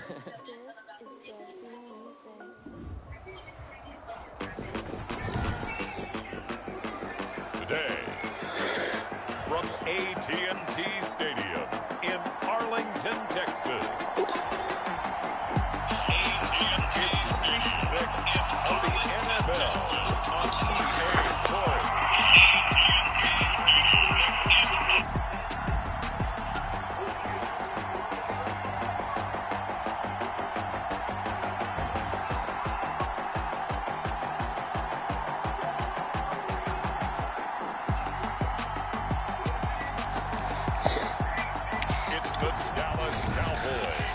Today, from AT&T Stadium in Arlington, Texas. AT&T Stadium of the NFL on EA Sports. It's the Dallas Cowboys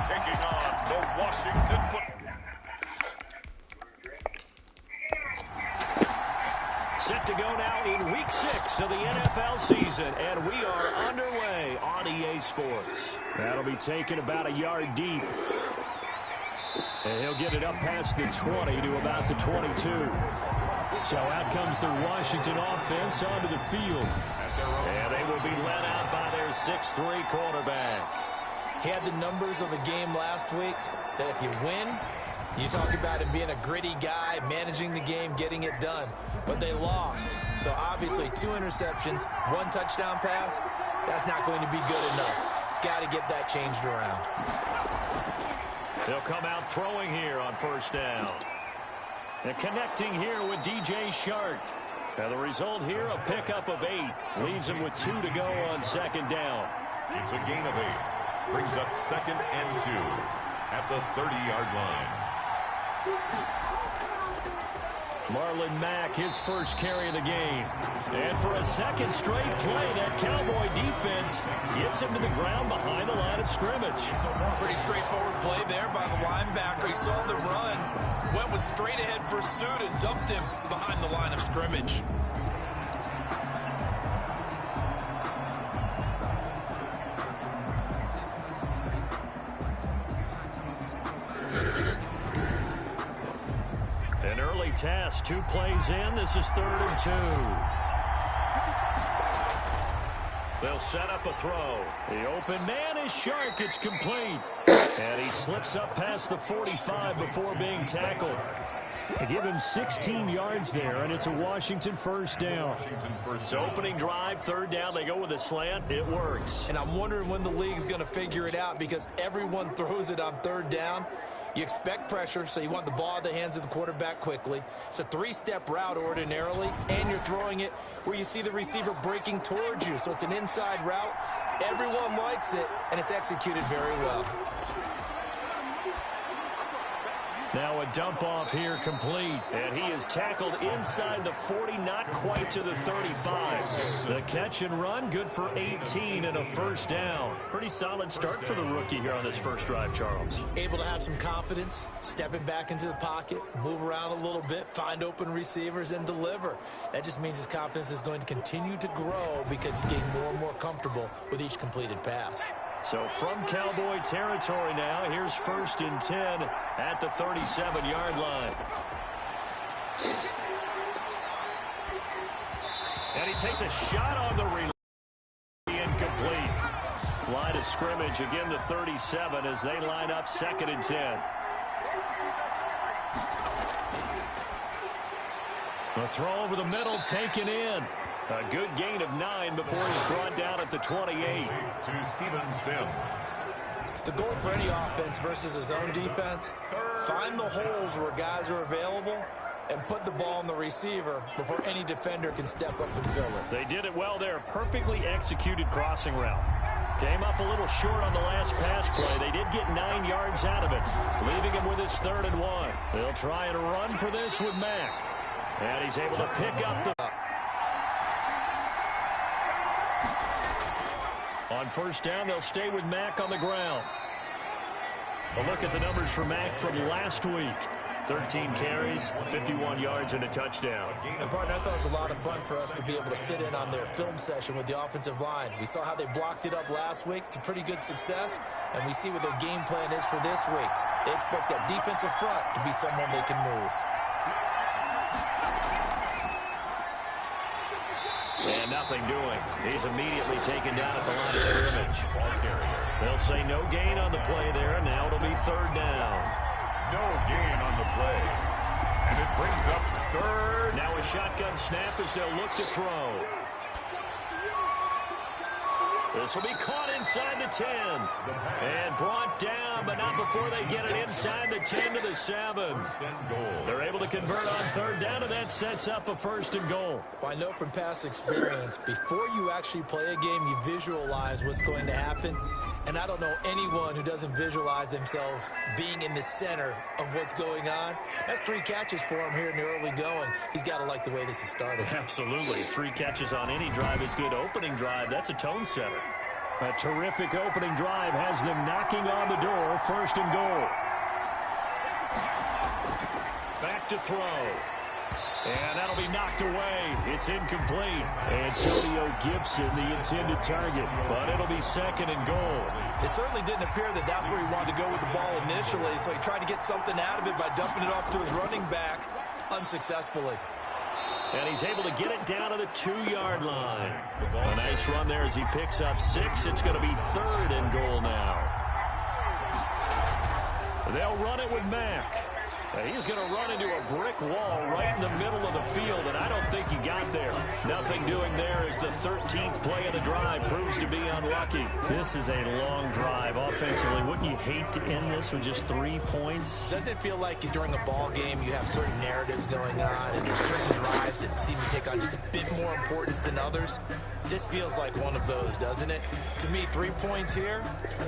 taking on the Washington Football. Set to go now in Week 6 of the NFL season, and we are underway on EA Sports. That'll be taken about a yard deep. And he'll get it up past the 20 to about the 22. So out comes the Washington offense onto the field. And they will be led out by their 6'3" quarterback. He had the numbers of the game last week that if you win, you talk about him being a gritty guy, managing the game, getting it done. But they lost. So obviously 2 interceptions, 1 touchdown pass, that's not going to be good enough. Got to get that changed around. They'll come out throwing here on first down. And connecting here with DJ Shark. Now the result here, a pickup of 8. Leaves him with 2 to go on second down. It's a gain of 8. Brings up 2nd and 2 at the 30-yard line. Marlon Mack, his first carry of the game. And for a second straight play, that Cowboy defense gets him to the ground behind the line of scrimmage. Pretty straightforward play there by the linebacker. He saw the run, went with straight-ahead pursuit, and dumped him behind the line of scrimmage. An early task, 2 plays in. This is 3rd and 2. They'll set up a throw. The open man is Shark. It's complete. And he slips up past the 45 before being tackled. They give him 16 yards there, and it's a Washington first down. So opening drive, 3rd down. They go with a slant. It works. And I'm wondering when the league's going to figure it out because everyone throws it on 3rd down. You expect pressure, so you want the ball in the hands of the quarterback quickly. It's a 3-step route ordinarily, and you're throwing it where you see the receiver breaking towards you. So it's an inside route. Everyone likes it, and it's executed very well. Now a dump off here complete. And he is tackled inside the 40, not quite to the 35. The catch and run, good for 18 and a first down. Pretty solid start for the rookie here on this first drive, Charles. Able to have some confidence, stepping back into the pocket, move around a little bit, find open receivers, and deliver. That just means his confidence is going to continue to grow because he's getting more and more comfortable with each completed pass. So from Cowboy territory now, here's 1st and 10 at the 37-yard line. And he takes a shot on the relay. Incomplete. Line of scrimmage, again the 37 as they line up 2nd and 10. The throw over the middle taken in. A good gain of 9 before he's brought down at the 28. To Steven Sims. The goal for any offense versus his own defense, find the holes where guys are available and put the ball in the receiver before any defender can step up and fill it. They did it well there. Perfectly executed crossing route. Came up a little short on the last pass play. They did get 9 yards out of it, leaving him with his 3rd and 1. They'll try and run for this with Mack. And he's able to pick up the... On first down, they'll stay with Mack on the ground. A look at the numbers for Mack from last week. 13 carries, 51 yards, and a touchdown. And, partner, I thought it was a lot of fun for us to be able to sit in on their film session with the offensive line. We saw how they blocked it up last week to pretty good success, and we see what their game plan is for this week. They expect that defensive front to be someone they can move. And nothing doing. He's immediately taken down at the line of scrimmage. They'll say no gain on the play there. Now it'll be third down. No gain on the play. And it brings up third. Now a shotgun snap as they'll look to throw. This will be caught inside the 10. And brought down, but not before they get it inside the 10 to the 7. They're able to convert on third down, and that sets up a first and goal. Well, I know from past experience, before you actually play a game, you visualize what's going to happen. And I don't know anyone who doesn't visualize themselves being in the center of what's going on. That's 3 catches for him here in the early going. He's got to like the way this is started. Absolutely. 3 catches on any drive is good. Opening drive, that's a tone setter. A terrific opening drive has them knocking on the door. First and goal. Back to throw. And that'll be knocked away. It's incomplete. Antonio Gibson, the intended target. But it'll be second and goal. It certainly didn't appear that that's where he wanted to go with the ball initially, so he tried to get something out of it by dumping it off to his running back unsuccessfully. And he's able to get it down to the 2-yard line. A nice run there as he picks up 6. It's going to be third and goal now. They'll run it with Mack. And he's going to run into a brick wall right in the middle of the field, and I don't think he got there. Nothing doing there as the 13th play of the drive proves to be unlucky. This is a long drive offensively. Wouldn't you hate to end this with just 3 points? Doesn't it feel like during a ball game you have certain narratives going on and there's certain drives that seem to take on just a bit more importance than others? This feels like one of those, doesn't it? To me, 3 points here,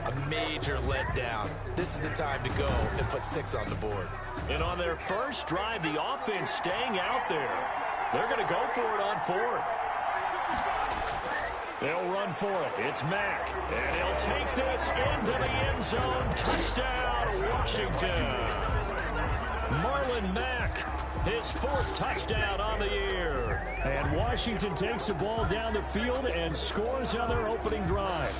a major letdown. This is the time to go and put 6 on the board. And on their first drive, the offense staying out there. They're going to go for it on 4th. They'll run for it. It's Mack. And he'll take this into the end zone. Touchdown, Washington. Marlon Mack, his 4th touchdown on the year. And Washington takes the ball down the field and scores on their opening drive.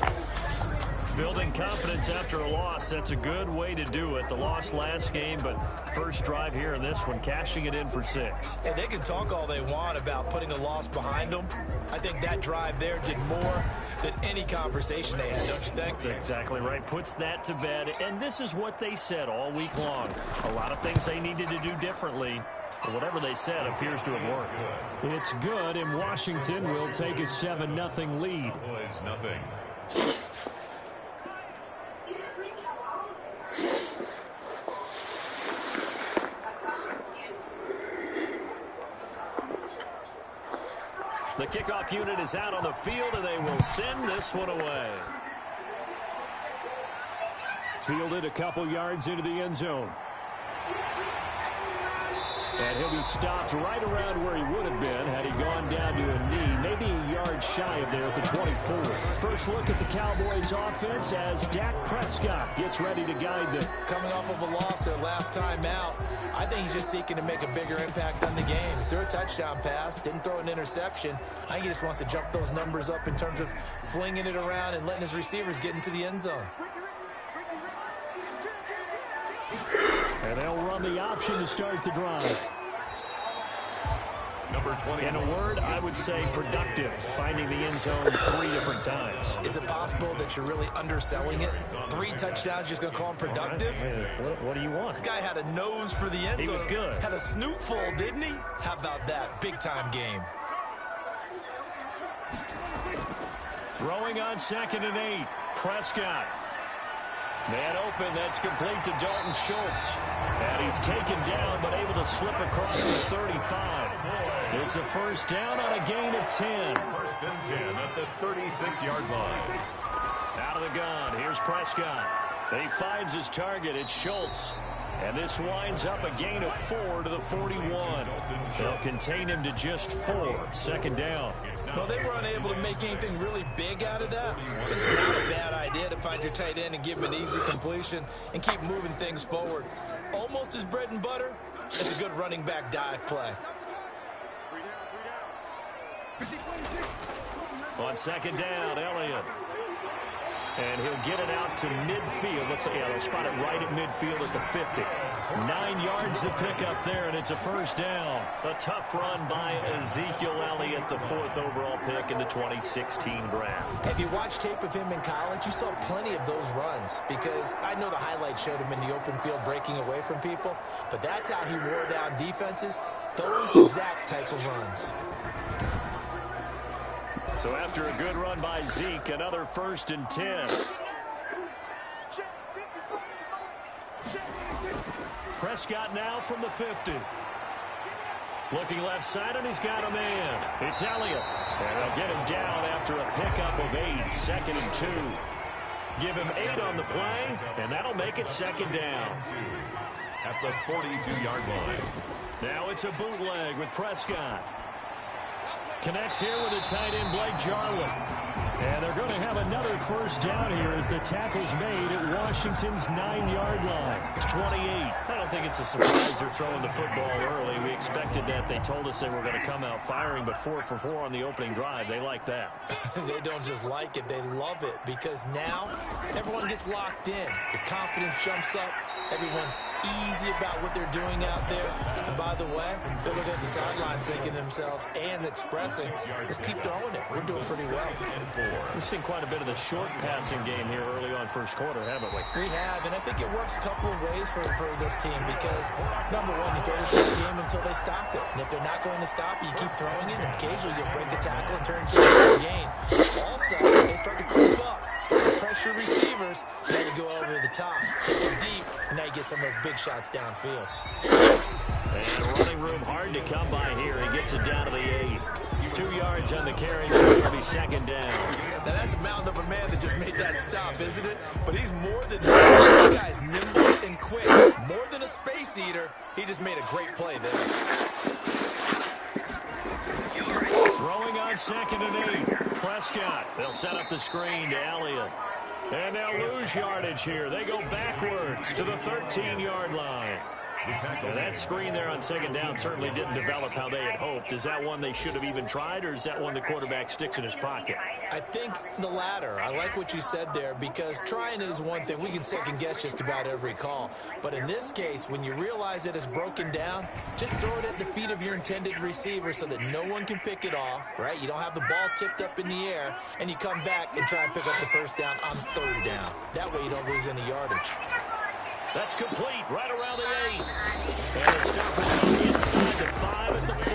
Building confidence after a loss, that's a good way to do it. The loss last game, but first drive here in this one, cashing it in for 6. And they can talk all they want about putting a loss behind them. I think that drive there did more than any conversation they had, don't you think? That's exactly right. Puts that to bed, and this is what they said all week long. A lot of things they needed to do differently. But whatever they said appears to have worked. It's good, and Washington will take a 7-0 lead. Boys, nothing. The kickoff unit is out on the field, and they will send this one away. Fielded a couple yards into the end zone. And he'll be stopped right around where he would have been had he gone down to a knee, maybe a yard shy of there at the 24. First look at the Cowboys offense as Dak Prescott gets ready to guide them. Coming off of a loss their last time out, I think he's just seeking to make a bigger impact on the game. Threw a touchdown pass, didn't throw an interception. I think he just wants to jump those numbers up in terms of flinging it around and letting his receivers get into the end zone. And they'll run the option to start the drive. Number 20. In a word, I would say productive, finding the end zone 3 different times. Is it possible that you're really underselling it? 3 touchdowns, just going to call him productive? What do you want? This guy had a nose for the end zone. He was good. Had a snootful, didn't he? How about that? Big-time game. Throwing on 2nd and 8. Prescott. Man open, that's complete to Dalton Schultz. And he's taken down, but able to slip across the 35. It's a first down on a gain of 10. First and 10 at the 36-yard line. Out of the gun, here's Prescott. He finds his target, it's Schultz. And this winds up a gain of 4 to the 41. They'll contain him to just 4. Second down. Well, they were unable to make anything really big out of that. It's not a bad idea to find your tight end and give him an easy completion and keep moving things forward. Almost his bread and butter. It's a good running back dive play. On second down, Elliott. And he'll get it out to midfield. Let's say, they'll spot it right at midfield at the 50. 9 yards to pick up there, and it's a first down. A tough run by Ezekiel Elliott, the 4th overall pick in the 2016 draft. If you watch tape of him in college, you saw plenty of those runs, because I know the highlights showed him in the open field breaking away from people, but that's how he wore down defenses, those exact type of runs. So after a good run by Zeke, another 1st and 10. Prescott now from the 50. Looking left side, and he's got a man. It's Elliott. And they'll get him down after a pickup of 8, 2nd and 2. Give him 8 on the play, and that'll make it 2nd down. At the 42-yard line. Now it's a bootleg with Prescott. Connects here with the tight end, Blake Jarwin. And they're going to have another first down here as the tackle's made at Washington's 9-yard line. It's 28. I don't think it's a surprise they're throwing the football early. We expected that. They told us they were going to come out firing, but 4 for 4 on the opening drive. They like that. They don't just like it, they love it, because now everyone gets locked in. The confidence jumps up. Everyone's easy about what they're doing out there. And by the way, they're looking at the sidelines thinking to themselves and expressing, let's keep throwing it. We're doing pretty well. We've seen quite a bit of the short passing game here early on first quarter, haven't we? We have, and I think it works a couple of ways for this team, because, number one, you throw the short game until they stop it. And if they're not going to stop it, you keep throwing it, and occasionally you'll break a tackle and turn it into a gain. Also, they start to creep up, start to pressure receivers, now you go over the top, take it deep, and now you get some of those big shots downfield. And running room hard to come by here. He gets it down to the 8. 2 yards on the carry. It'll be 2nd down. Now that's a mountain of a man that just made that stop, isn't it? But he's more than that. This guy's nimble and quick. More than a space eater. He just made a great play there. Throwing on 2nd and 8. Prescott. They'll set up the screen to Elliott. And they'll lose yardage here. They go backwards to the 13-yard line. Now that screen there on 2nd down certainly didn't develop how they had hoped. Is that one they should have even tried, or is that one the quarterback sticks in his pocket? I think the latter. I like what you said there, because trying it is one thing. We can second guess just about every call. But in this case, when you realize that it's broken down, just throw it at the feet of your intended receiver so that no one can pick it off, right? You don't have the ball tipped up in the air, and you come back and try and pick up the first down on 3rd down. That way you don't lose any yardage. That's complete, right around the 8. And a stop on the inside to 5 at the 4.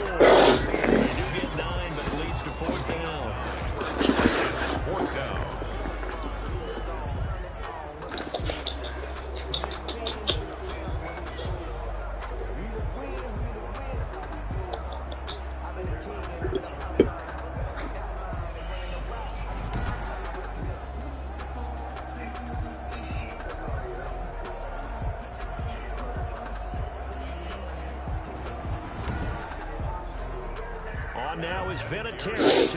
They do get 9, but it leads to 4th down. 4th down. On now is Vinatieri.